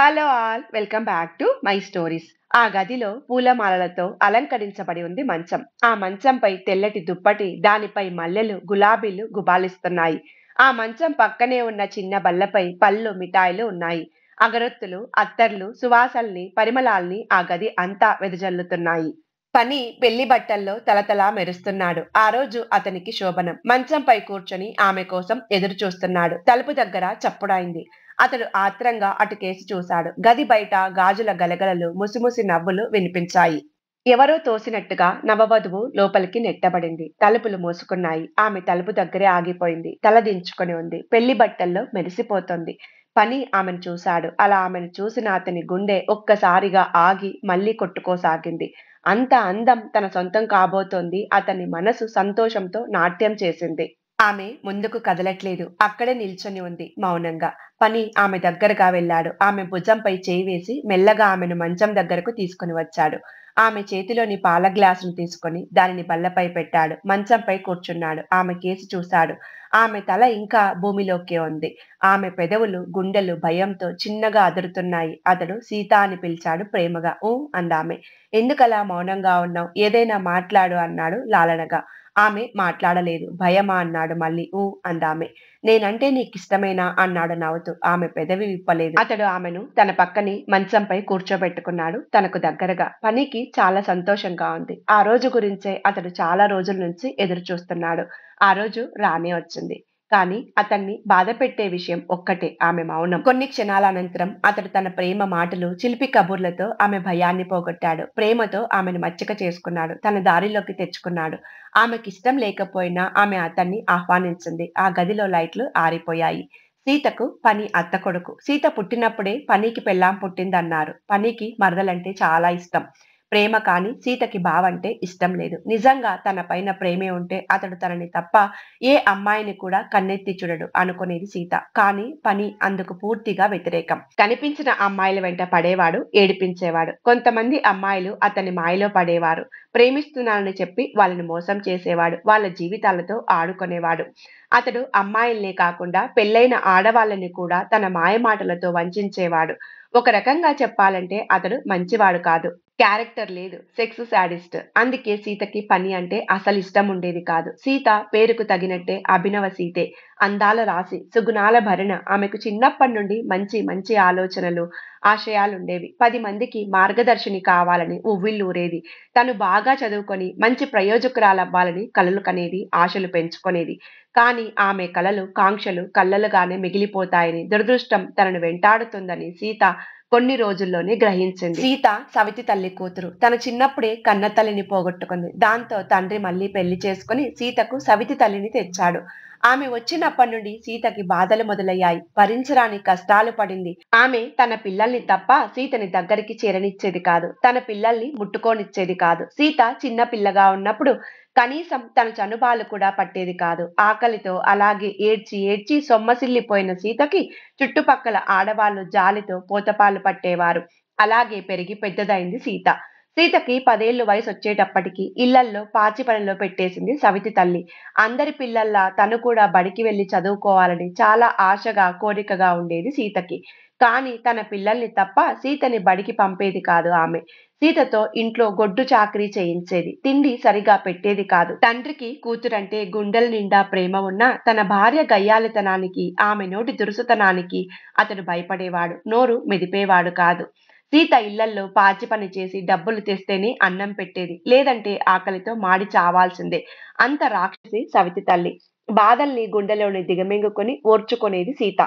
Hello all welcome back to my stories. ఆ గదిలో పూలమాలలతో అలంకరించబడి ఉంది మంచం. ఆ మంచంపై తెల్లటి దుప్పటి, దానిపై మల్లెలు, గులాబీలు గుబాళిస్తున్నాయి. ఆ మంచం పక్కనే ఉన్న చిన్న బల్లపై పళ్ళు, మిఠాయిలు ఉన్నాయి. అగరొత్తులు, అత్తర్లు, సువాసనల్ని, పరిమళాల్ని ఆ గది అంతా వెదజల్లుతున్నాయి. పని పెళ్లి బట్టల్లో తలతలా మెరుస్తున్నాడు. ఆ రోజు అతనికి శోభనం. మంచంపై కూర్చొని ఆమె కోసం ఎదురు చూస్తున్నాడు. తలుపు దగ్గర చప్పుడైంది. అతడు ఆత్రంగా అటుకేసి చూశాడు. గది బయట గాజుల గలగలలు, ముసిముసి నవ్వులు వినిపించాయి. ఎవరో తోసినట్టుగా నవవధువు లోపలికి నెట్టబడింది. తలుపులు మూసుకున్నాయి. ఆమె తలుపు దగ్గరే ఆగిపోయింది. తల దించుకొని ఉంది. పెళ్లి బట్టల్లో మెరిసిపోతోంది. పని ఆమెను చూశాడు. అలా ఆమెను చూసిన అతని గుండె ఒక్కసారిగా ఆగి మళ్ళీ కొట్టుకోసాగింది. అంత అందం తన సొంతం కాబోతోంది. అతని మనసు సంతోషంతో నాట్యం చేసింది. ఆమె ముందుకు కదలట్లేదు. అక్కడే నిల్చొని ఉంది మౌనంగా. పని ఆమె దగ్గరగా వెళ్ళాడు. ఆమె భుజంపై చేయి వేసి మెల్లగా ఆమెను మంచం దగ్గరకు తీసుకొని వచ్చాడు. ఆమె చేతిలోని పాల గ్లాసును తీసుకొని దానిని బల్లపై పెట్టాడు. మంచంపై కూర్చున్నాడు. ఆమె కేసి చూశాడు. ఆమె తల ఇంకా భూమిలోకే ఉంది. ఆమె పెదవులు, గుండెలు భయంతో చిన్నగా అదురుతున్నాయి. అతడు సీత అని పిలిచాడు ప్రేమగా. ఊ అందామె. ఎందుకలా మౌనంగా ఉన్నావు? ఏదైనా మాట్లాడు అన్నాడు లాలనగా. ఆమె మాట్లాడలేదు. భయమా అన్నాడు మళ్ళీ. ఊ అందామె. నేనంటే నీకిష్టమేనా అన్నాడు నవ్వుతూ. ఆమె పెదవి విప్పలేదు. అతడు ఆమెను తన పక్కని మంచంపై కూర్చోబెట్టుకున్నాడు తనకు దగ్గరగా. పనికి చాలా సంతోషంగా ఉంది. ఆ రోజు గురించే అతడు చాలా రోజుల నుంచి ఎదురు చూస్తున్నాడు. ఆ రోజు రానే వచ్చింది. కానీ అతన్ని బాధపెట్టే విషయం ఒక్కటే, ఆమె మౌనం. కొన్ని క్షణాల అనంతరం అతడు తన ప్రేమ మాటలు, చిలిపి కబుర్లతో ఆమె భయాన్ని పోగొట్టాడు. ప్రేమతో ఆమెను మచ్చిక చేసుకున్నాడు. తన దారిలోకి తెచ్చుకున్నాడు. ఆమెకిష్టం లేకపోయినా ఆమె అతన్ని ఆహ్వానించింది. ఆ గదిలో లైట్లు ఆరిపోయాయి. సీతకు పని అత్త కొడుకు. సీత పుట్టినప్పుడే పనికి పెళ్ళాం పుట్టిందన్నారు. పనికి మరదలంటే చాలా ఇష్టం. ప్రేమ కాని సీతకి బావంటే ఇష్టం లేదు. నిజంగా తన పైన ప్రేమే ఉంటే అతడు తనని తప్ప ఏ అమ్మాయిని కూడా కన్నెత్తి చూడడు అనుకునేది సీత. కానీ పని అందుకు పూర్తిగా వ్యతిరేకం. కనిపించిన అమ్మాయిల వెంట పడేవాడు, ఏడిపించేవాడు. కొంతమంది అమ్మాయిలు అతని మాయలో పడేవారు. ప్రేమిస్తున్నానని చెప్పి వాళ్ళని మోసం చేసేవాడు. వాళ్ళ జీవితాలతో ఆడుకునేవాడు. అతడు అమ్మాయిల్నే కాకుండా పెళ్ళైన ఆడవాళ్ళని కూడా తన మాయమాటలతో వంచేవాడు. ఒక రకంగా చెప్పాలంటే అతడు మంచివాడు కాదు. క్యారెక్టర్ లేదు. Sex sadist. అందుకే సీతకి పని అంటే అసలు ఇష్టం ఉండేది కాదు. సీత పేరుకు తగినట్టే అభినవ సీతే. అందాల రాశి, సుగుణాల భరణ. ఆమెకు చిన్నప్పటి నుండి మంచి మంచి ఆలోచనలు, ఆశయాలుండేవి. 10 మందికి మార్గదర్శిని కావాలని ఉవ్విళ్ళూరేది. తను బాగా చదువుకొని మంచి ప్రయోజకురాలవ్వాలని కలలు కనేది, ఆశలు పెంచుకొనేది. కానీ ఆమె కలలు, కాంక్షలు కల్లలుగానే మిగిలిపోతాయని, దురదృష్టం తనను వెంటాడుతుందని సీత కొన్ని రోజుల్లోనే గ్రహించింది. సీత సవితి తల్లి కూతురు. తను చిన్నప్పుడే కన్న తల్లిని పోగొట్టుకుంది. దాంతో తండ్రి మళ్ళీ పెళ్లి చేసుకుని సీతకు సవితి తల్లిని తెచ్చాడు. ఆమె వచ్చినప్పటి నుండి సీతకి బాధలు మొదలయ్యాయి. భరించరాని కష్టాలు పడింది. ఆమె తన పిల్లల్ని తప్ప సీతని దగ్గరికి చేరనిచ్చేది కాదు. తన పిల్లల్ని ముట్టుకోనిచ్చేది కాదు. సీత చిన్న పిల్లగా ఉన్నప్పుడు కనీసం తన చనుబాలు కూడా పట్టేది కాదు. ఆకలితో అలాగే ఏడ్చి ఏడ్చి సొమ్మసిల్లిపోయిన సీతకి చుట్టుపక్కల ఆడవాళ్లు జాలితో పోతపాలు పట్టేవారు. అలాగే పెరిగి పెద్దదైంది సీత. సీతకి 10 ఏళ్లు వయసొచ్చేటప్పటికి ఇళ్లల్లో పాచి పనిలో పెట్టేసింది సవితి తల్లి. అందరి పిల్లల్లా తను కూడా బడికి వెళ్లి చదువుకోవాలని చాలా ఆశగా, కోరికగా ఉండేది సీతకి. కానీ తన పిల్లల్ని తప్ప సీతని బడికి పంపేది కాదు ఆమె. సీతతో ఇంట్లో గొడ్డు చాకిరీ చేయించేది. తిండి సరిగా పెట్టేది కాదు. తండ్రికి కూతురంటే గుండెల నిండా ప్రేమ ఉన్నా తన భార్య గయ్యాళితనానికి, ఆమె నోటి దురుసుతనానికి అతడు భయపడేవాడు. నోరు మెదిపేవాడు కాదు. సీత ఇళ్లల్లో పాచి పని చేసి డబ్బులు తెస్తేనే అన్నం పెట్టేది. లేదంటే ఆకలితో మాడి చావాల్సిందే. అంత రాక్షసి సవితి తల్లి. బాధల్ని గుండెలోని దిగమింగుకొని ఓర్చుకునేది సీత.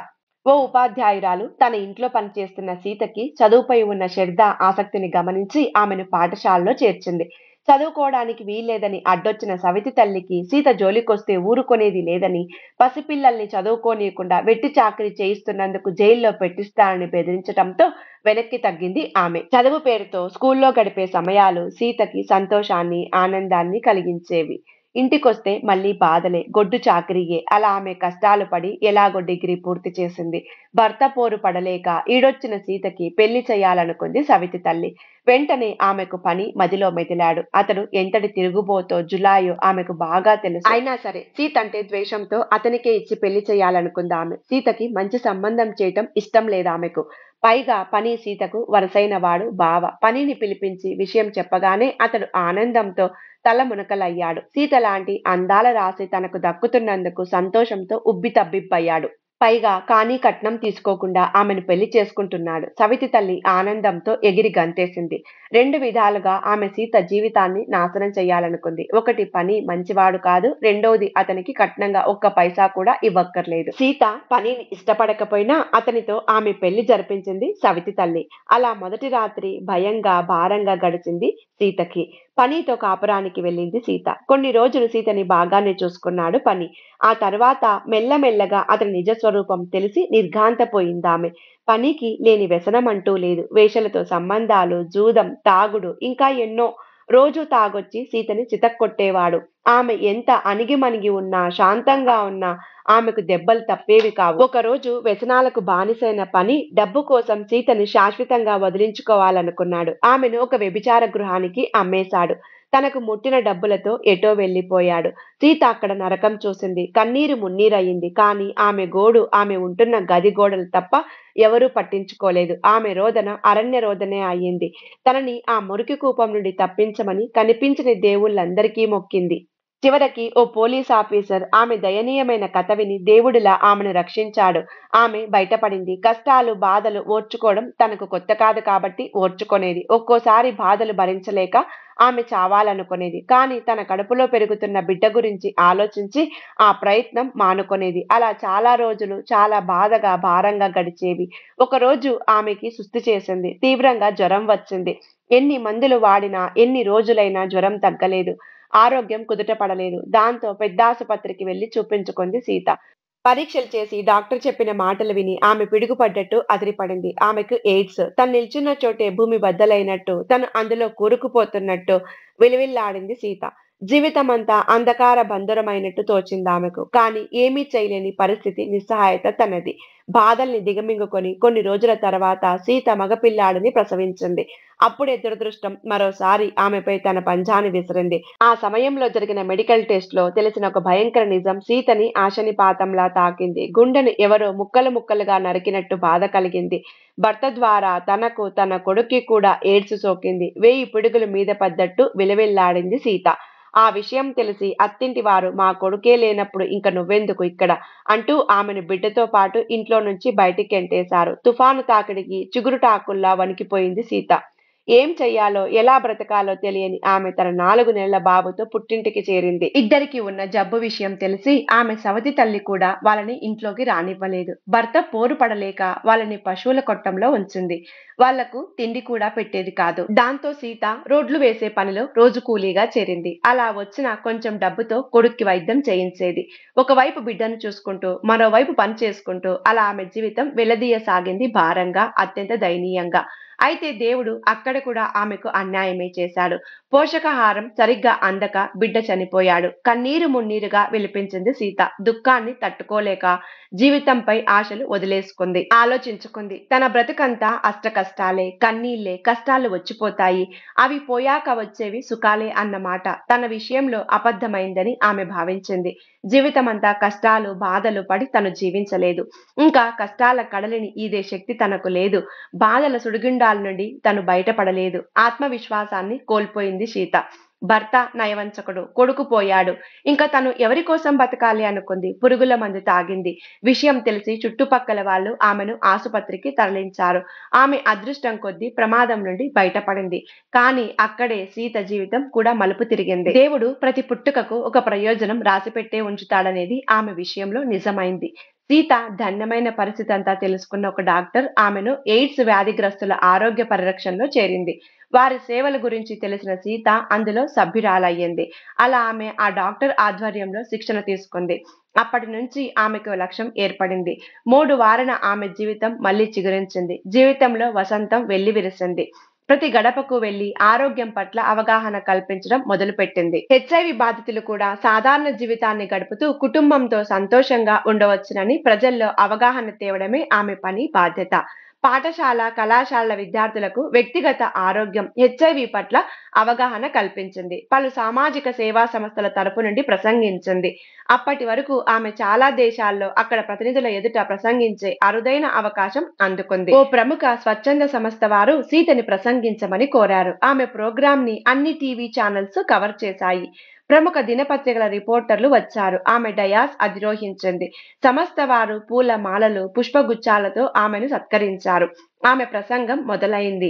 ఓ ఉపాధ్యాయురాలు తన ఇంట్లో పనిచేస్తున్న సీతకి చదువుపై ఉన్న శ్రద్ధ, ఆసక్తిని గమనించి ఆమెను పాఠశాలలో చేర్చింది. చదువుకోవడానికి వీల్లేదని అడ్డొచ్చిన సవితి తల్లికి సీత జోలికొస్తే ఊరుకునేది లేదని, పసిపిల్లల్ని చదువుకోనీయకుండా వెట్టి చాకిరీ చేయిస్తున్నందుకు జైల్లో పెట్టిస్తానని బెదిరించటంతో వెనక్కి తగ్గింది ఆమె. చదువు పేరుతో స్కూల్లో గడిపే సమయాలు సీతకి సంతోషాన్ని, ఆనందాన్ని కలిగించేవి. ఇంటికొస్తే మళ్ళీ బాధలే, గొడ్డు చాకిరీయే. అలా ఆమె కష్టాలు పడి ఎలాగో డిగ్రీ పూర్తి చేసింది. భర్త పోరు పడలేక ఈడొచ్చిన సీతకి పెళ్లి చేయాలనుకుంది సవితి తల్లి. వెంటనే ఆమెకు పని మదిలో మెదిలాడు. అతడు ఎంతటి తిరుగుబోతో, జులాయో ఆమెకు బాగా తెలుసు. అయినా సరే సీతంటే ద్వేషంతో అతనికే ఇచ్చి పెళ్లి చేయాలనుకుందామె. సీతకి మంచి సంబంధం చేయటం ఇష్టం లేదామెకు. పైగా పని సీతకు వరసైన వాడు బావ. పనిని పిలిపించి విషయం చెప్పగానే అతడు ఆనందంతో తలమునకలయ్యాడు. సీత లాంటి అందాల రాశి తనకు దక్కుతున్నందుకు సంతోషంతో ఉబ్బితబ్బిబ్బయ్యాడు. పైగా కానీ కట్నం తీసుకోకుండా ఆమెను పెళ్లి చేసుకుంటున్నాడు. సవితి తల్లి ఆనందంతో ఎగిరి గంతేసింది. 2 విధాలుగా ఆమె సీత జీవితాన్ని నాశనం చెయ్యాలనుకుంది. ఒకటి పని మంచివాడు కాదు. రెండోది అతనికి కట్నంగా ఒక్క పైసా కూడా ఇవ్వక్కర్లేదు. సీత పనిని ఇష్టపడకపోయినా అతనితో ఆమె పెళ్లి జరిపించింది సవితి తల్లి. అలా మొదటి రాత్రి భయంగా, భారంగా గడిచింది సీతకి. పనితో కాపురానికి వెళ్ళింది సీత. కొన్ని రోజులు సీతని బాగానే చూసుకున్నాడు పని. ఆ తర్వాత మెల్లమెల్లగా అతని నిజ స్వరూపం తెలిసి నిర్ఘాంతపోయిందామె. పనికి లేని వ్యసనమంటూ లేదు. వేశ్యలతో సంబంధాలు, జూదం, తాగుడు ఇంకా ఎన్నో. రోజూ తాగొచ్చి సీతని చితక్కొట్టేవాడు. ఆమె ఎంత అణిగిమణిగి ఉన్నా, శాంతంగా ఉన్నా ఆమెకు దెబ్బలు తప్పేవి కావు. ఒకరోజు వ్యసనాలకు బానిసైన పని డబ్బు కోసం సీతని శాశ్వతంగా వదిలించుకోవాలనుకున్నాడు. ఆమెను ఒక వ్యభిచార గృహానికి అమ్మేశాడు. తనకు ముట్టిన డబ్బులతో ఎటో వెళ్ళిపోయాడు. సీత అక్కడ నరకం చూసింది. కన్నీరు మున్నీరయింది. కానీ ఆమె గోడు ఆమె ఉంటున్న గది గోడలు తప్ప ఎవరూ పట్టించుకోలేదు. ఆమె రోదన అరణ్య రోదనే అయింది. తనని ఆ మురికి కూపం నుండి తప్పించమని కనిపించని దేవుళ్ళందరికీ మొక్కింది. చివరికి ఓ పోలీస్ ఆఫీసర్ ఆమె దయనీయమైన కథ విని దేవుడిలా ఆమెను రక్షించాడు. ఆమె బయటపడింది. కష్టాలు, బాధలు ఓర్చుకోవడం తనకు కొత్త కాదు కాబట్టి ఓర్చుకొనేది. ఒక్కోసారి బాధలు భరించలేక ఆమె చావాలనుకునేది. కానీ తన కడుపులో పెరుగుతున్న బిడ్డ గురించి ఆలోచించి ఆ ప్రయత్నం మానుకొనేది. అలా చాలా రోజులు చాలా బాధగా, భారంగా గడిచేవి. ఒకరోజు ఆమెకి సుస్థి చేసింది. తీవ్రంగా జ్వరం వచ్చింది. ఎన్ని మందులు వాడినా, ఎన్ని రోజులైనా జ్వరం తగ్గలేదు. ఆరోగ్యం కుదుటపడలేదు. దాంతో పెద్దాసుపత్రికి వెళ్లి చూపించుకుంది సీత. పరీక్షలు చేసి డాక్టర్ చెప్పిన మాటలు విని ఆమె పిడుగుపడ్డట్టు అదిరిపడింది. ఆమెకు ఎయిడ్స్. తను నిల్చున్న చోటే భూమి బద్దలైనట్టు, తను అందులో కూరుకుపోతున్నట్టు విలవిల్లాడింది సీత. జీవితమంతా అంధకార బంధురమైనట్టు తోచిందామెకు. కానీ ఏమీ చేయలేని పరిస్థితి, నిస్సహాయత తనది. బాధల్ని దిగమింగుకొని కొన్ని రోజుల తర్వాత సీత మగపిల్లాడిని ప్రసవించింది. అప్పుడే దురదృష్టం మరోసారి ఆమెపై తన పంజాని విసిరింది. ఆ సమయంలో జరిగిన మెడికల్ టెస్ట్‌లో తెలిసిన ఒక భయంకర నిజం సీతని ఆశనిపాతంలా తాకింది. గుండెను ఎవరో ముక్కలు ముక్కలుగా నరికినట్టు బాధ కలిగింది. భర్త ద్వారా తనకు, తన కొడుక్కి కూడా ఎయిడ్స్ సోకింది. 1000 పిడుగులు మీద పడ్డట్టు విలవిల్లాడింది సీత. ఆ విషయం తెలిసి అత్తింటివారు "మా కొడుకే లేనప్పుడు ఇంక నువ్వెందుకు ఇక్కడ" అంటూ ఆమెను బిడ్డతో పాటు ఇంట్లో నుంచి బయటికెంటేశారు. తుఫాను తాకిడికి చిగురుటాకుల్లా వణికిపోయింది సీత. ఏం చెయ్యాలో, ఎలా బ్రతకాలో తెలియని ఆమె తన 4 నెలల బాబుతో పుట్టింటికి చేరింది. ఇద్దరికీ ఉన్న జబ్బు విషయం తెలిసి ఆమె సవతి తల్లి కూడా వాళ్ళని ఇంట్లోకి రానివ్వలేదు. భర్త పోరు పడలేక వాళ్ళని పశువుల కొట్టంలో ఉంచింది. వాళ్లకు తిండి కూడా పెట్టేది కాదు. దాంతో సీత రోడ్లు వేసే పనిలో రోజు కూలీగా చేరింది. అలా వచ్చిన కొంచెం డబ్బుతో కొడుక్కి వైద్యం చేయించేది. ఒకవైపు బిడ్డను చూసుకుంటూ, మరోవైపు పని చేసుకుంటూ అలా ఆమె జీవితం వెళ్లదీయసాగింది భారంగా, అత్యంత దయనీయంగా. అయితే దేవుడు అక్కడ కూడా ఆమెకు అన్యాయమే చేశాడు. పోషకాహారం సరిగ్గా అందక బిడ్డ చనిపోయాడు. కన్నీరు మున్నీరుగా విలపించింది సీత. దుఃఖాన్ని తట్టుకోలేక జీవితంపై ఆశలు వదిలేసుకుంది. ఆలోచించుకుంది. తన బ్రతుకంతా అష్టకష్టాలే, కన్నీళ్లే. కష్టాలు వచ్చిపోతాయి. అవి పోయాక వచ్చేవి సుఖాలే అన్నమాట తన విషయంలో అబద్ధమైందని ఆమె భావించింది. జీవితమంతా కష్టాలు, బాధలు పడి తను జీవించలేదు. ఇంకా కష్టాల కడలిని ఈదే శక్తి తనకు లేదు. బాధల సుడిగుండాల నుండి తను బయటపడలేదు. ఆత్మవిశ్వాసాన్ని కోల్పోయింది సీత. భర్త నయవంచకుడు, కొడుకు పోయాడు. ఇంకా తను ఎవరి కోసం బతకాలి అనుకుంది. పురుగుల మందు తాగింది. విషయం తెలిసి చుట్టుపక్కల వాళ్ళు ఆమెను ఆసుపత్రికి తరలించారు. ఆమె అదృష్టం కొద్దీ ప్రమాదం నుండి బయటపడింది. కానీ అక్కడే సీత జీవితం కూడా మలుపు తిరిగింది. దేవుడు ప్రతి పుట్టుకకు ఒక ప్రయోజనం రాసిపెట్టే ఉంచుతాడనేది ఆమె విషయంలో నిజమైంది. సీత ధన్యమైన పరిస్థితంతా తెలుసుకున్న ఒక డాక్టర్ ఆమెను ఎయిడ్స్ వ్యాధిగ్రస్తుల ఆరోగ్య పరిరక్షణలో చేరింది. వారి సేవల గురించి తెలిసిన సీత అందులో సభ్యురాలయ్యింది. అలా ఆమె ఆ డాక్టర్ ఆధ్వర్యంలో శిక్షణ తీసుకుంది. అప్పటి నుంచి ఆమెకు లక్ష్యం ఏర్పడింది. 3 వారాన ఆమె జీవితం మళ్లీ చిగురించింది. జీవితంలో వసంతం వెల్లివిరిసింది. ప్రతి గడపకు వెళ్లి ఆరోగ్యం పట్ల అవగాహన కల్పించడం మొదలుపెట్టింది. హెచ్ఐవి బాధితులు కూడా సాధారణ జీవితాన్ని గడుపుతూ కుటుంబంతో సంతోషంగా ఉండవచ్చునని ప్రజల్లో అవగాహన తేవడమే ఆమె పని, బాధ్యత. పాఠశాల, కళాశాలల విద్యార్థులకు వ్యక్తిగత ఆరోగ్యం, హెచ్ఐవి పట్ల అవగాహన కల్పించింది. పలు సామాజిక సేవా సంస్థల తరపు నుండి ప్రసంగించింది. అప్పటి వరకు ఆమె చాలా దేశాల్లో అక్కడ ప్రతినిధుల ఎదుట ప్రసంగించే అరుదైన అవకాశం అందుకుంది. ఓ ప్రముఖ స్వచ్ఛంద సంస్థ వారు సీతని ప్రసంగించమని కోరారు. ఆమె ప్రోగ్రాంని అన్ని టీవీ ఛానల్స్ కవర్ చేశాయి. ప్రముఖ దినపత్రికల రిపోర్టర్లు వచ్చారు. ఆమె డయాస్ అధిరోహించింది. సంస్థ వారు పూల మాలలు, పుష్పగుచ్చాలతో ఆమెను సత్కరించారు. ఆమె ప్రసంగం మొదలైంది.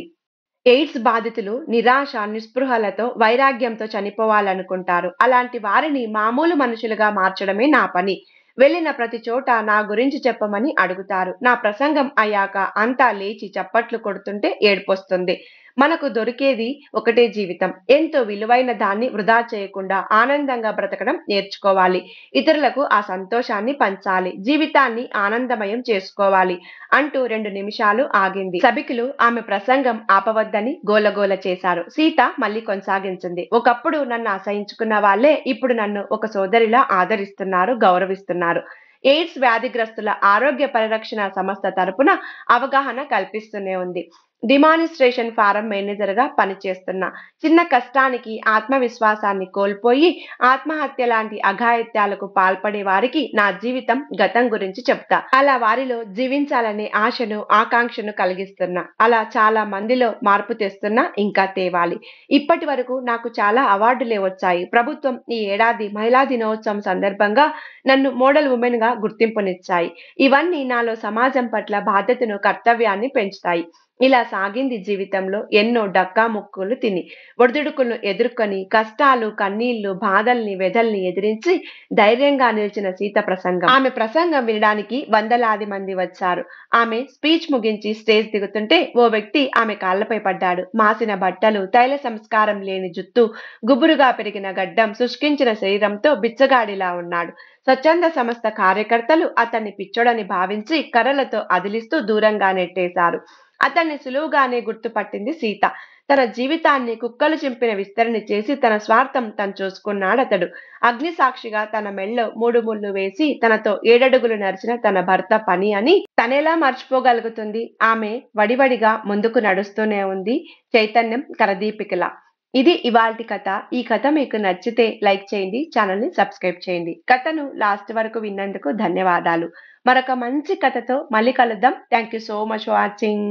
ఎయిడ్స్ బాధితులు నిరాశ, నిస్పృహలతో, వైరాగ్యంతో చనిపోవాలనుకుంటారు. అలాంటి వారిని మామూలు మనుషులుగా మార్చడమే నా పని. వెళ్ళిన ప్రతి చోట నా గురించి చెప్పమని అడుగుతారు. నా ప్రసంగం అయ్యాక అంతా లేచి చప్పట్లు కొడుతుంటే ఏడుపొస్తుంది. మనకు దొరికేది ఒకటే జీవితం. ఎంతో విలువైన దాన్ని వృధా చేయకుండా ఆనందంగా బ్రతకడం నేర్చుకోవాలి. ఇతరులకు ఆ సంతోషాన్ని పంచాలి. జీవితాన్ని ఆనందమయం చేసుకోవాలి అంటూ 2 నిమిషాలు ఆగింది. సభికులు ఆమె ప్రసంగం ఆపవద్దని గోలగోల చేశారు. సీత మళ్ళీ కొనసాగించింది. ఒకప్పుడు నన్ను అసహించుకున్న వాళ్ళే ఇప్పుడు నన్ను ఒక సోదరిలా ఆదరిస్తున్నారు, గౌరవిస్తున్నారు. ఎయిడ్స్ వ్యాధిగ్రస్తుల ఆరోగ్య పరిరక్షణ సంస్థ తరపున అవగాహన కల్పిస్తూనే ఉంది. డిమానిస్ట్రేషన్ ఫారం మేనేజర్‌గా పనిచేస్తున్నా. చిన్న కష్టానికి ఆత్మవిశ్వాసాన్ని కోల్పోయి ఆత్మహత్య లాంటి అఘాయిత్యాలకు పాల్పడే వారికి నా జీవితం, గతం గురించి చెప్తా. అలా వారిలో జీవించాలనే ఆశను, ఆకాంక్షను కలిగిస్తున్నా. అలా చాలా మందిలో మార్పు తెస్తున్నా, ఇంకా తేవాలి. ఇప్పటి వరకు నాకు చాలా అవార్డులే వచ్చాయి. ప్రభుత్వం ఈ ఏడాది మహిళా దినోత్సవం సందర్భంగా నన్ను మోడల్ వుమెన్‌గా గుర్తింపునిచ్చాయి. ఇవన్నీ నాలో సమాజం పట్ల బాధ్యతను, కర్తవ్యాన్ని పెంచుతాయి. ఇలా సాగింది జీవితంలో ఎన్నో డక్కాముక్కీలు తిని, ఒడిదుడుకులను ఎదుర్కొని, కష్టాలు, కన్నీళ్లు, బాధల్ని, వ్యధల్ని ఎదిరించి ధైర్యంగా నిలిచిన సీత ప్రసంగం. ఆమె ప్రసంగం వినడానికి వందలాది మంది వచ్చారు. ఆమె స్పీచ్ ముగించి స్టేజ్ దిగుతుంటే ఓ వ్యక్తి ఆమె కాళ్లపై పడ్డాడు. మాసిన బట్టలు, తైల సంస్కారం లేని జుత్తు, గుబురుగా పెరిగిన గడ్డం, శుష్కించిన శరీరంతో బిచ్చగాడిలా ఉన్నాడు. స్వచ్ఛంద సంస్థ కార్యకర్తలు అతన్ని పిచ్చోడని భావించి కర్రలతో అదిలిస్తూ దూరంగా నెట్టేశారు. అతన్ని సులువుగానే గుర్తుపట్టింది సీత. తన జీవితాన్ని కుక్కలు చింపిన విస్తరణ చేసి తన స్వార్థం తను చూసుకున్నాడతడు. అగ్నిసాక్షిగా తన మెడలో 3 ముళ్ళు వేసి తనతో 7 అడుగులు నడిచిన తన భర్త పని అని తనెలా మర్చిపోగలుగుతుంది? ఆమె వడివడిగా ముందుకు నడుస్తూనే ఉంది, చైతన్యం కరదీపికలా. ఇది ఇవాల్టి కథ. ఈ కథ మీకు నచ్చితే లైక్ చేయండి, ఛానల్‌ని సబ్స్క్రైబ్ చేయండి. కథను లాస్ట్ వరకు విన్నందుకు ధన్యవాదాలు. మరొక మంచి కథతో మళ్ళీ కలుద్దాం. Thank you so much for watching.